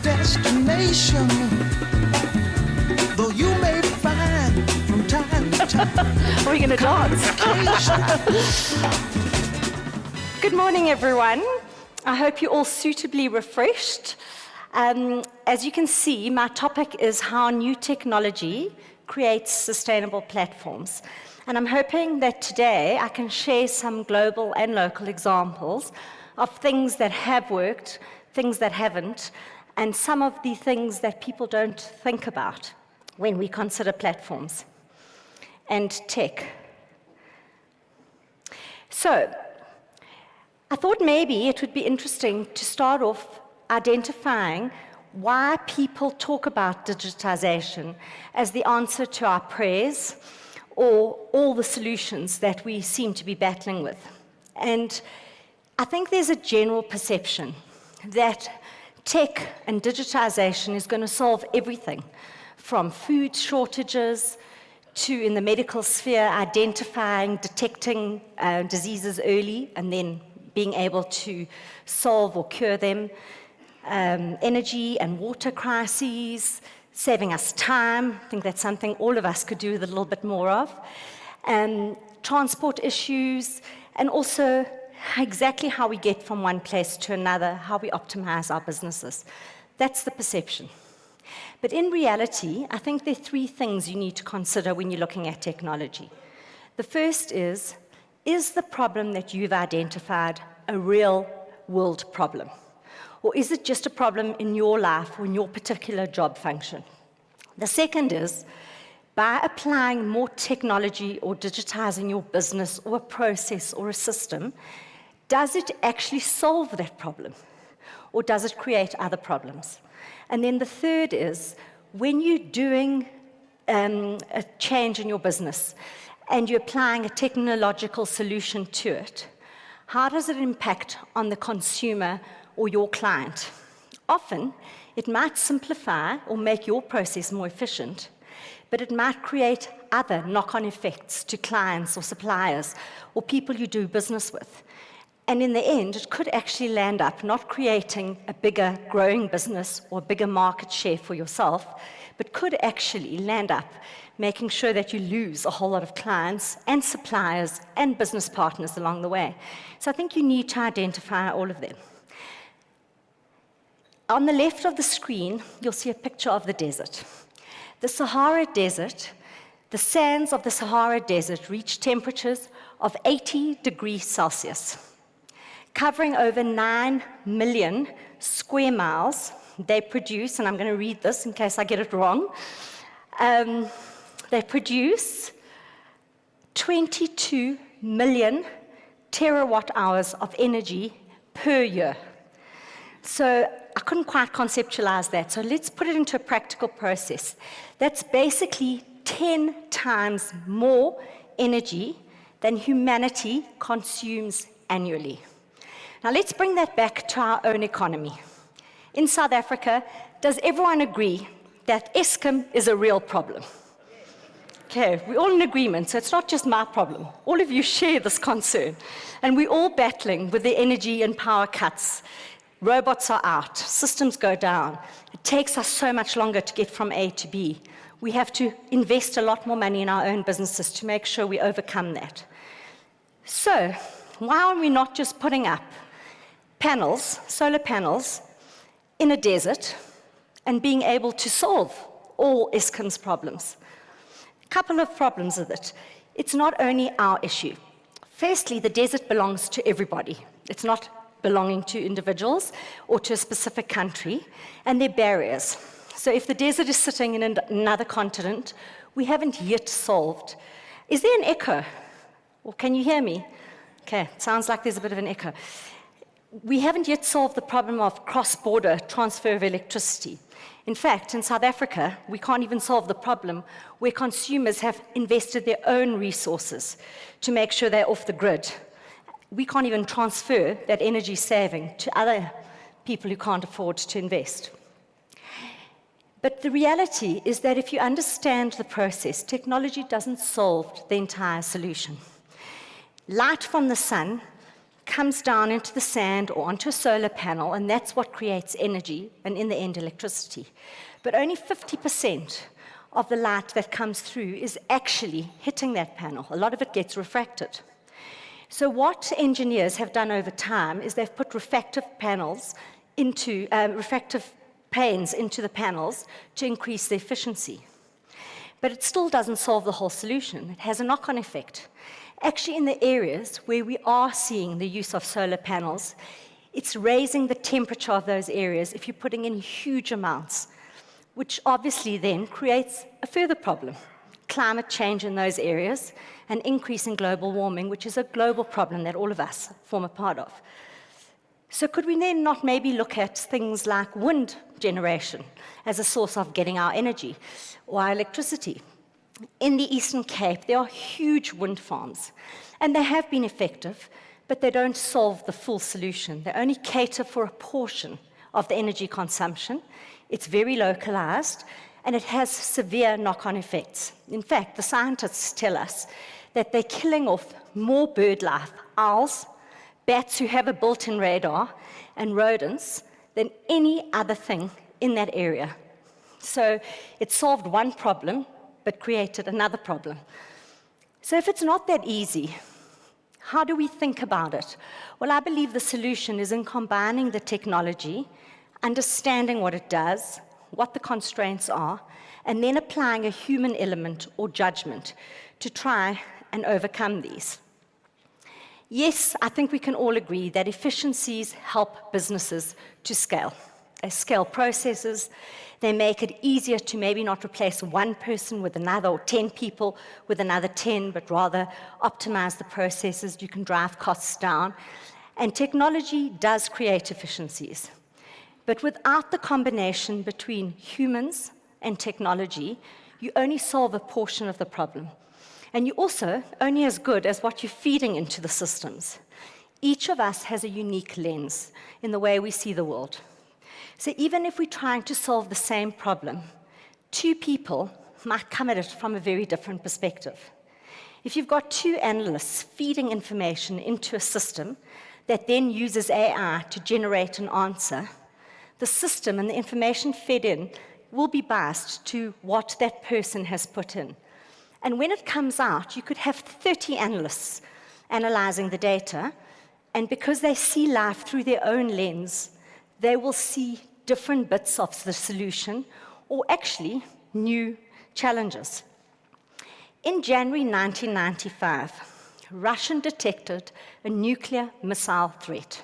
destination, though you may find from time to time. Are we going to dance? Good morning, everyone. I hope you're all suitably refreshed. As you can see, my topic is how new technology creates sustainable platforms. And I'm hoping that today I can share some global and local examples of things that have worked, things that haven't, and some of the things that people don't think about when we consider platforms and tech. So, I thought maybe it would be interesting to start off identifying why people talk about digitization as the answer to our prayers or all the solutions that we seem to be battling with. And I think there's a general perception that tech and digitization is going to solve everything, from food shortages to, in the medical sphere, identifying, detecting diseases early and then being able to solve or cure them, energy and water crises, saving us time. I think that's something all of us could do with a little bit more of. Transport issues, and also exactly how we get from one place to another, how we optimize our businesses. That's the perception. But in reality, I think there are three things you need to consider when you're looking at technology. The first is the problem that you've identified a real world problem? Or is it just a problem in your life or in your particular job function? The second is, by applying more technology or digitizing your business or a process or a system, does it actually solve that problem? Or does it create other problems? And then the third is, when you're doing a change in your business and you're applying a technological solution to it, how does it impact on the consumer or your client? Often, it might simplify or make your process more efficient, but it might create other knock-on effects to clients or suppliers or people you do business with. And in the end, it could actually land up not creating a bigger growing business or bigger market share for yourself, but could actually land up making sure that you lose a whole lot of clients and suppliers and business partners along the way. So I think you need to identify all of them. On the left of the screen, you'll see a picture of the desert. The Sahara Desert, the sands of the Sahara Desert reach temperatures of 80 degrees Celsius. Covering over 9 million square miles, they produce, and I'm going to read this in case I get it wrong, they produce 22 million terawatt hours of energy per year. So I couldn't quite conceptualize that, so let's put it into a practical process. That's basically 10 times more energy than humanity consumes annually. Now let's bring that back to our own economy. In South Africa, does everyone agree that Eskom is a real problem? Okay, we're all in agreement, so it's not just my problem. All of you share this concern. And we're all battling with the energy and power cuts. Robots are out, systems go down. It takes us so much longer to get from A to B. We have to invest a lot more money in our own businesses to make sure we overcome that. So, why are we not just putting up panels, solar panels, in a desert and being able to solve all Eskom's problems? A couple of problems with it. It's not only our issue. Firstly, the desert belongs to everybody. It's not belonging to individuals or to a specific country, and there are barriers. So if the desert is sitting in another continent, we haven't yet solved. Is there an echo? Or can you hear me? Okay, it sounds like there's a bit of an echo. We haven't yet solved the problem of cross-border transfer of electricity. In fact, in South Africa, we can't even solve the problem where consumers have invested their own resources to make sure they're off the grid. We can't even transfer that energy saving to other people who can't afford to invest. But the reality is that if you understand the process, technology doesn't solve the entire solution. Light from the sun comes down into the sand or onto a solar panel, and that's what creates energy, and in the end, electricity. But only 50% of the light that comes through is actually hitting that panel. A lot of it gets refracted. So what engineers have done over time is they've put refractive panes into the panels to increase the efficiency. But it still doesn't solve the whole solution. It has a knock-on effect. Actually, in the areas where we are seeing the use of solar panels, it's raising the temperature of those areas if you're putting in huge amounts, which obviously then creates a further problem. Climate change in those areas, an increase in global warming, which is a global problem that all of us form a part of. So could we then not maybe look at things like wind generation as a source of getting our energy or our electricity? In the Eastern Cape, there are huge wind farms, and they have been effective, but they don't solve the full solution. They only cater for a portion of the energy consumption. It's very localized, and it has severe knock-on effects. In fact, the scientists tell us that they're killing off more bird life, owls, bats who have a built-in radar, and rodents than any other thing in that area. So it solved one problem, but created another problem. So if it's not that easy, how do we think about it? Well, I believe the solution is in combining the technology, understanding what it does, what the constraints are, and then applying a human element or judgment to try and overcome these. Yes, I think we can all agree that efficiencies help businesses to scale. They scale processes. They make it easier to maybe not replace one person with another, or 10 people with another 10, but rather optimize the processes. You can drive costs down. And technology does create efficiencies. But without the combination between humans and technology, you only solve a portion of the problem. And you're also only as good as what you're feeding into the systems. Each of us has a unique lens in the way we see the world. So even if we're trying to solve the same problem, two people might come at it from a very different perspective. If you've got two analysts feeding information into a system that then uses AI to generate an answer, the system and the information fed in will be biased to what that person has put in. And when it comes out, you could have 30 analysts analyzing the data, and because they see life through their own lens, they will see different bits of the solution, or actually new challenges. In January 1995, Russia detected a nuclear missile threat.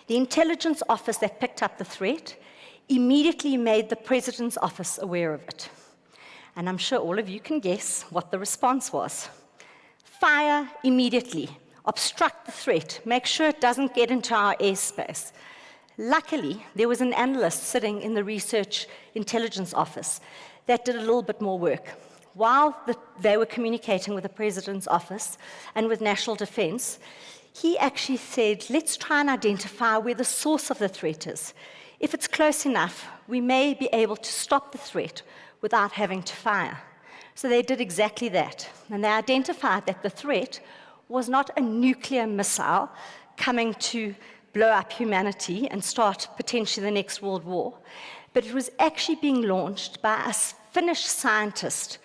The intelligence office that picked up the threat immediately made the president's office aware of it. And I'm sure all of you can guess what the response was. Fire immediately, obstruct the threat, make sure it doesn't get into our airspace. Luckily, there was an analyst sitting in the research intelligence office that did a little bit more work. While they were communicating with the president's office and with national defense, he actually said, let's try and identify where the source of the threat is. If it's close enough, we may be able to stop the threat without having to fire. So they did exactly that. And they identified that the threat was not a nuclear missile coming to blow up humanity and start potentially the next world war, but it was actually being launched by a Finnish scientist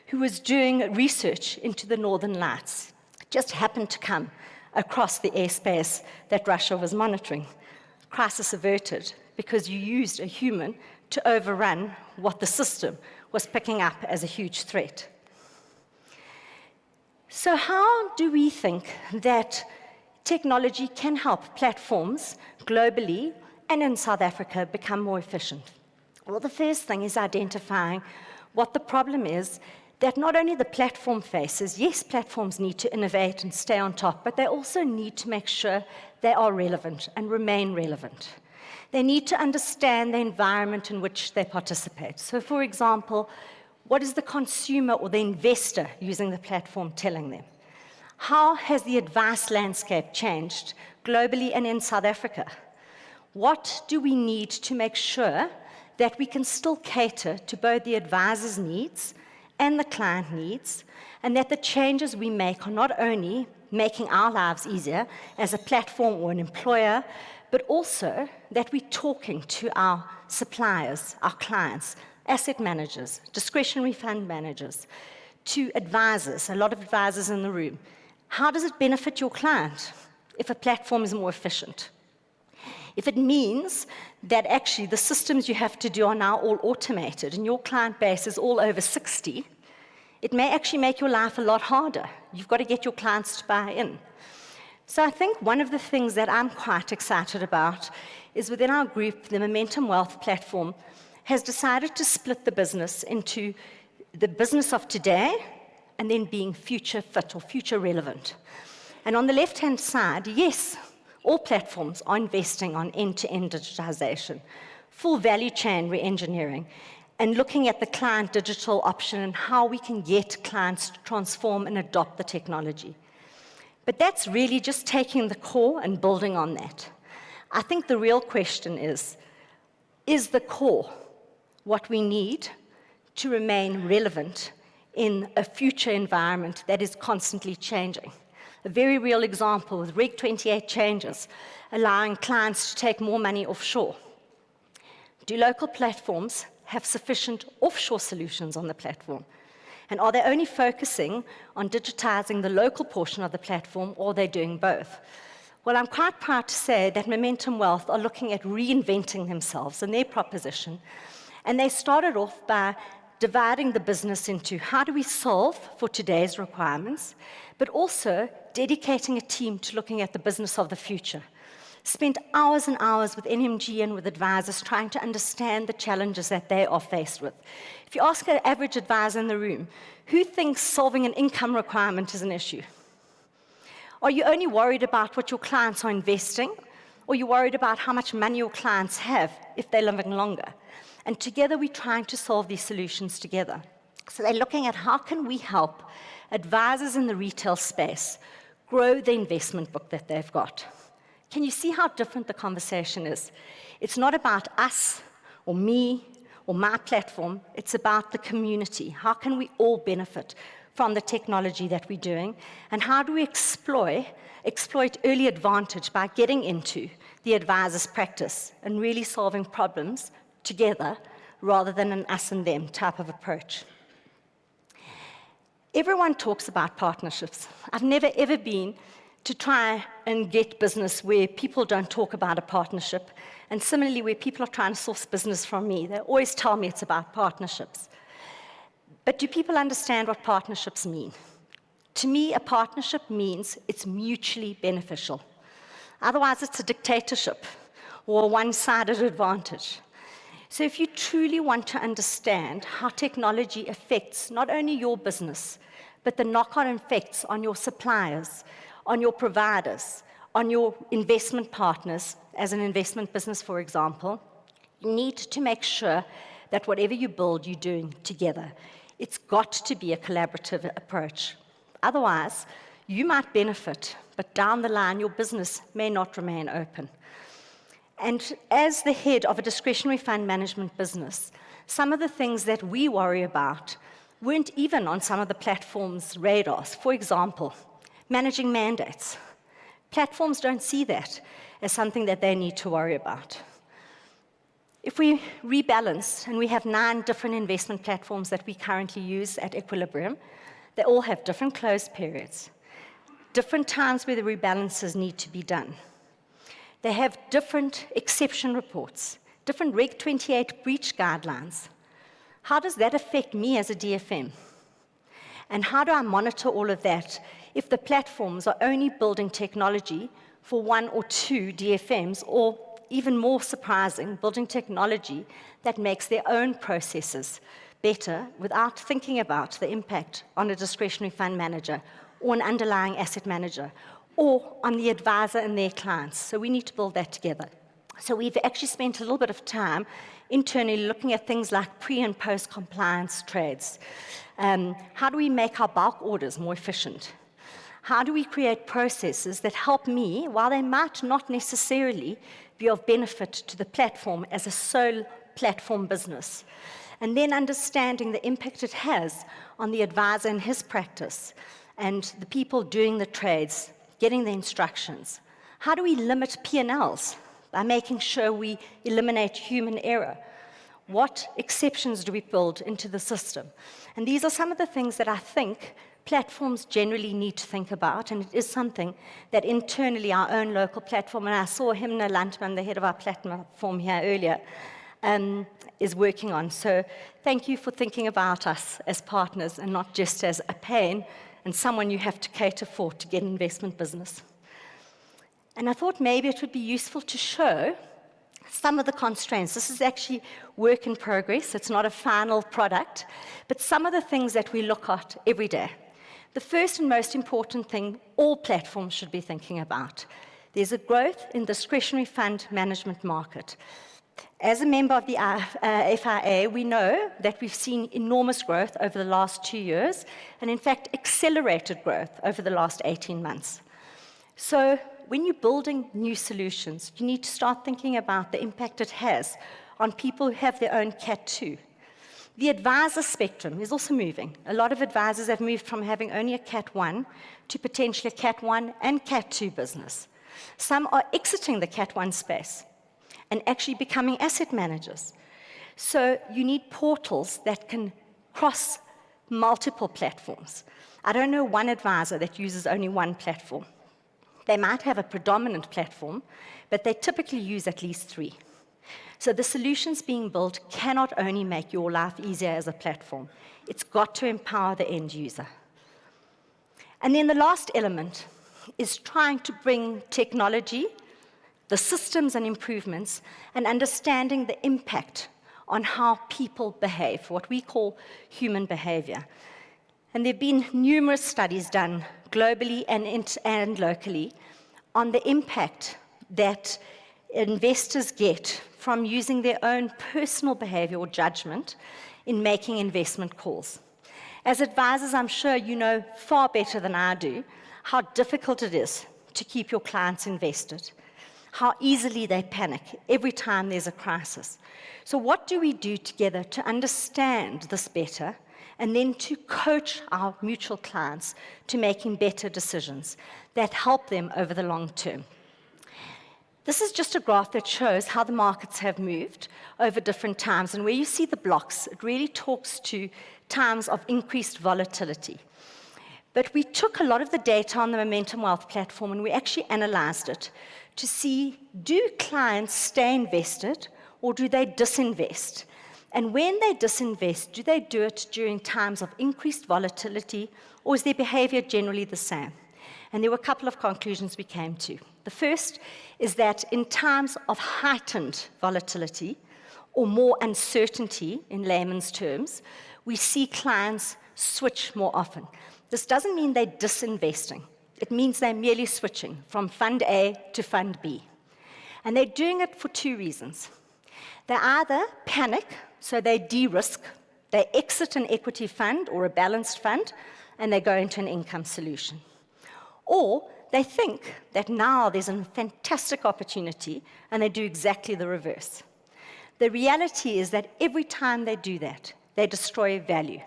who was doing research into the Northern Lights. It just happened to come across the airspace that Russia was monitoring. Crisis averted, because you used a human to overrun what the system was picking up as a huge threat. So how do we think that technology can help platforms globally and in South Africa become more efficient? Well, the first thing is identifying what the problem is that not only the platform faces. Yes, platforms need to innovate and stay on top, but they also need to make sure they are relevant and remain relevant. They need to understand the environment in which they participate. So, for example, what is the consumer or the investor using the platform telling them? How has the advice landscape changed globally and in South Africa? What do we need to make sure that we can still cater to both the advisor's needs and the client needs, and that the changes we make are not only making our lives easier as a platform or an employer, but also that we're talking to our suppliers, our clients, asset managers, discretionary fund managers, to advisors, a lot of advisors in the room. How does it benefit your client if a platform is more efficient? If it means that actually the systems you have to do are now all automated and your client base is all over 60, it may actually make your life a lot harder. You've got to get your clients to buy in. So I think one of the things that I'm quite excited about is within our group, the Momentum Wealth platform has decided to split the business into the business of today and then being future fit or future relevant. And on the left-hand side, yes, all platforms are investing on end-to-end digitization, full value chain re-engineering, and looking at the client digital option and how we can get clients to transform and adopt the technology. But that's really just taking the core and building on that. I think the real question is the core what we need to remain relevant in a future environment that is constantly changing? A very real example with Reg 28 changes, allowing clients to take more money offshore. Do local platforms have sufficient offshore solutions on the platform? And are they only focusing on digitizing the local portion of the platform, or are they doing both? Well, I'm quite proud to say that Momentum Wealth are looking at reinventing themselves and their proposition. And they started off by dividing the business into how do we solve for today's requirements, but also dedicating a team to looking at the business of the future. Spent hours and hours with NMG and with advisors trying to understand the challenges that they are faced with. If you ask an average advisor in the room, who thinks solving an income requirement is an issue? Are you only worried about what your clients are investing, or are you worried about how much money your clients have if they're living longer? And together we're trying to solve these solutions together. So they're looking at how can we help advisors in the retail space grow the investment book that they've got. Can you see how different the conversation is? It's not about us or me or my platform, it's about the community. How can we all benefit from the technology that we're doing? And how do we exploit early advantage by getting into the advisor's practice and really solving problems together rather than an us and them type of approach? Everyone talks about partnerships. I've never ever been to try and get business where people don't talk about a partnership. And similarly, where people are trying to source business from me, they always tell me it's about partnerships. But do people understand what partnerships mean? To me, a partnership means it's mutually beneficial. Otherwise, it's a dictatorship or a one-sided advantage. So if you truly want to understand how technology affects not only your business, but the knock-on effects on your suppliers, on your providers, on your investment partners, as an investment business, for example, you need to make sure that whatever you build, you're doing together. It's got to be a collaborative approach. Otherwise, you might benefit, but down the line, your business may not remain open. And as the head of a discretionary fund management business, some of the things that we worry about weren't even on some of the platforms' radars. For example, managing mandates. Platforms don't see that as something that they need to worry about. If we rebalance, and we have 9 different investment platforms that we currently use at Equilibrium, they all have different close periods, different times where the rebalances need to be done. They have different exception reports, different Reg 28 breach guidelines. How does that affect me as a DFM? And how do I monitor all of that if the platforms are only building technology for 1 or 2 DFMs, or even more surprising, building technology that makes their own processes better without thinking about the impact on a discretionary fund manager or an underlying asset manager, or on the advisor and their clients. So we need to build that together. So we've actually spent a little bit of time internally looking at things like pre- and post-compliance trades. How do we make our bulk orders more efficient? How do we create processes that help me, while they might not necessarily be of benefit to the platform as a sole platform business? And then understanding the impact it has on the advisor and his practice, and the people doing the trades, getting the instructions? How do we limit P&Ls by making sure we eliminate human error? What exceptions do we build into the system? And these are some of the things that I think platforms generally need to think about, and it is something that internally our own local platform, and I saw Himna Landman, the head of our platform here earlier, is working on. So thank you for thinking about us as partners and not just as a pain and someone you have to cater for to get investment business. And I thought maybe it would be useful to show some of the constraints. This is actually work in progress. It's not a final product, but some of the things that we look at every day. The first and most important thing all platforms should be thinking about. There's a growth in discretionary fund management market. As a member of the FIA, we know that we've seen enormous growth over the last 2 years, and in fact, accelerated growth over the last 18 months. So when you're building new solutions, you need to start thinking about the impact it has on people who have their own Cat 2. The advisor spectrum is also moving. A lot of advisors have moved from having only a Cat 1 to potentially a Cat 1 and Cat 2 business. Some are exiting the Cat 1 space and actually becoming asset managers. So you need portals that can cross multiple platforms. I don't know one advisor that uses only one platform. They might have a predominant platform, but they typically use at least 3. So the solutions being built cannot only make your life easier as a platform, it's got to empower the end user. And then the last element is trying to bring technology, the systems and improvements, and understanding the impact on how people behave, what we call human behavior. And there have been numerous studies done globally and locally on the impact that investors get from using their own personal behavior or judgment in making investment calls. As advisors, I'm sure you know far better than I do how difficult it is to keep your clients invested, how easily they panic every time there's a crisis. So what do we do together to understand this better and then to coach our mutual clients to making better decisions that help them over the long term? This is just a graph that shows how the markets have moved over different times. And where you see the blocks, it really talks to times of increased volatility. But we took a lot of the data on the Momentum Wealth platform and we actually analyzed it to see, do clients stay invested or do they disinvest? And when they disinvest, do they do it during times of increased volatility or is their behavior generally the same? And there were a couple of conclusions we came to. The first is that in times of heightened volatility or more uncertainty in layman's terms, we see clients switch more often. This doesn't mean they're disinvesting. It means they're merely switching from Fund A to Fund B. And they're doing it for 2 reasons. They either panic, so they de-risk, they exit an equity fund or a balanced fund, and they go into an income solution. Or they think that now there's a fantastic opportunity, and they do exactly the reverse. The reality is that every time they do that, they destroy value.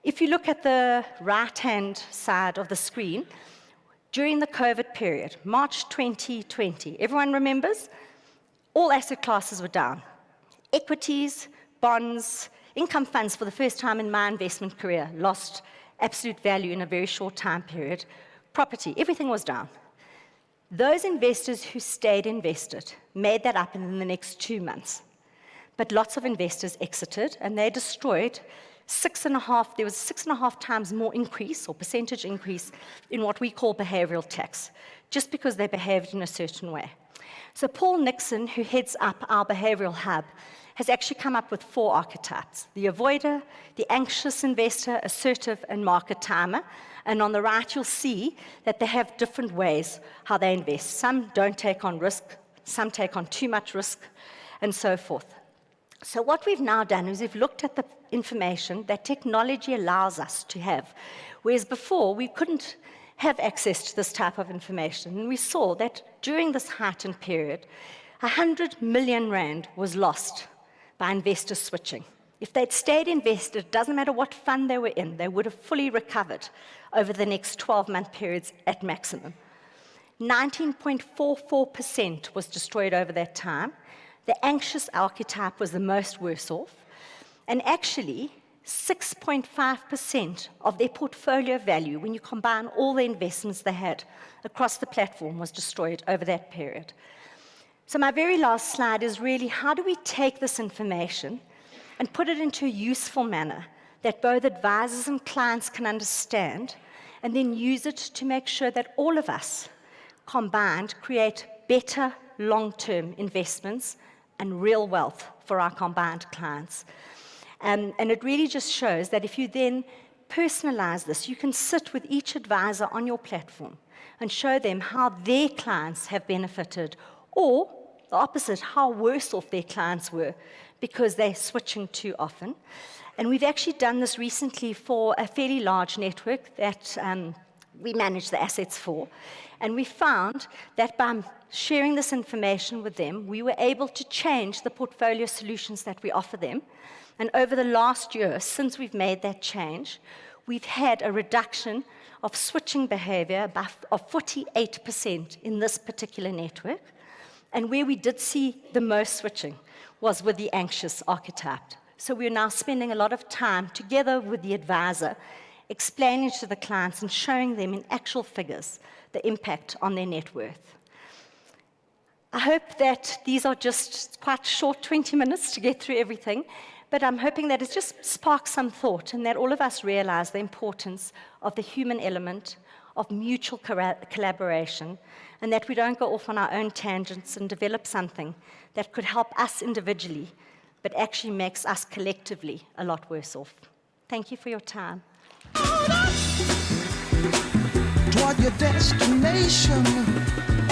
If you look at the right-hand side of the screen, during the COVID period, March 2020, everyone remembers? All asset classes were down. Equities, bonds, income funds for the first time in my investment career lost absolute value in a very short time period. Property, everything was down. Those investors who stayed invested made that up in the next 2 months. But lots of investors exited and they destroyed there was 6.5 times more increase or percentage increase in what we call behavioral tax, just because they behaved in a certain way. So Paul Nixon, who heads up our behavioral hub, has actually come up with 4 archetypes: the avoider, the anxious investor, assertive, and market timer. And on the right, you'll see that they have different ways how they invest. Some don't take on risk, some take on too much risk, and so forth. So what we've now done is we've looked at the information that technology allows us to have, whereas before we couldn't have access to this type of information. And we saw that during this heightened period, 100 million rand was lost by investors switching. If they'd stayed invested, it doesn't matter what fund they were in, they would have fully recovered over the next 12-month periods at maximum. 19.44% was destroyed over that time. The anxious archetype was the most worse off. And actually, 6.5% of their portfolio value, when you combine all the investments they had across the platform, was destroyed over that period. So my very last slide is really, how do we take this information and put it into a useful manner that both advisors and clients can understand, and then use it to make sure that all of us combined create better long-term investments and real wealth for our combined clients. And it really just shows that if you then personalize this, you can sit with each advisor on your platform and show them how their clients have benefited, or the opposite, how worse off their clients were because they're switching too often. And we've actually done this recently for a fairly large network that we manage the assets for. And we found that by sharing this information with them, we were able to change the portfolio solutions that we offer them. And over the last year, since we've made that change, we've had a reduction of switching behavior of 48% in this particular network. And where we did see the most switching was with the anxious archetype. So we're now spending a lot of time together with the advisor, explaining to the clients and showing them in actual figures the impact on their net worth. I hope that these are just quite short 20 minutes to get through everything, but I'm hoping that it just sparks some thought and that all of us realize the importance of the human element, of mutual collaboration, and that we don't go off on our own tangents and develop something that could help us individually, but actually makes us collectively a lot worse off. Thank you for your time. Toward your destination.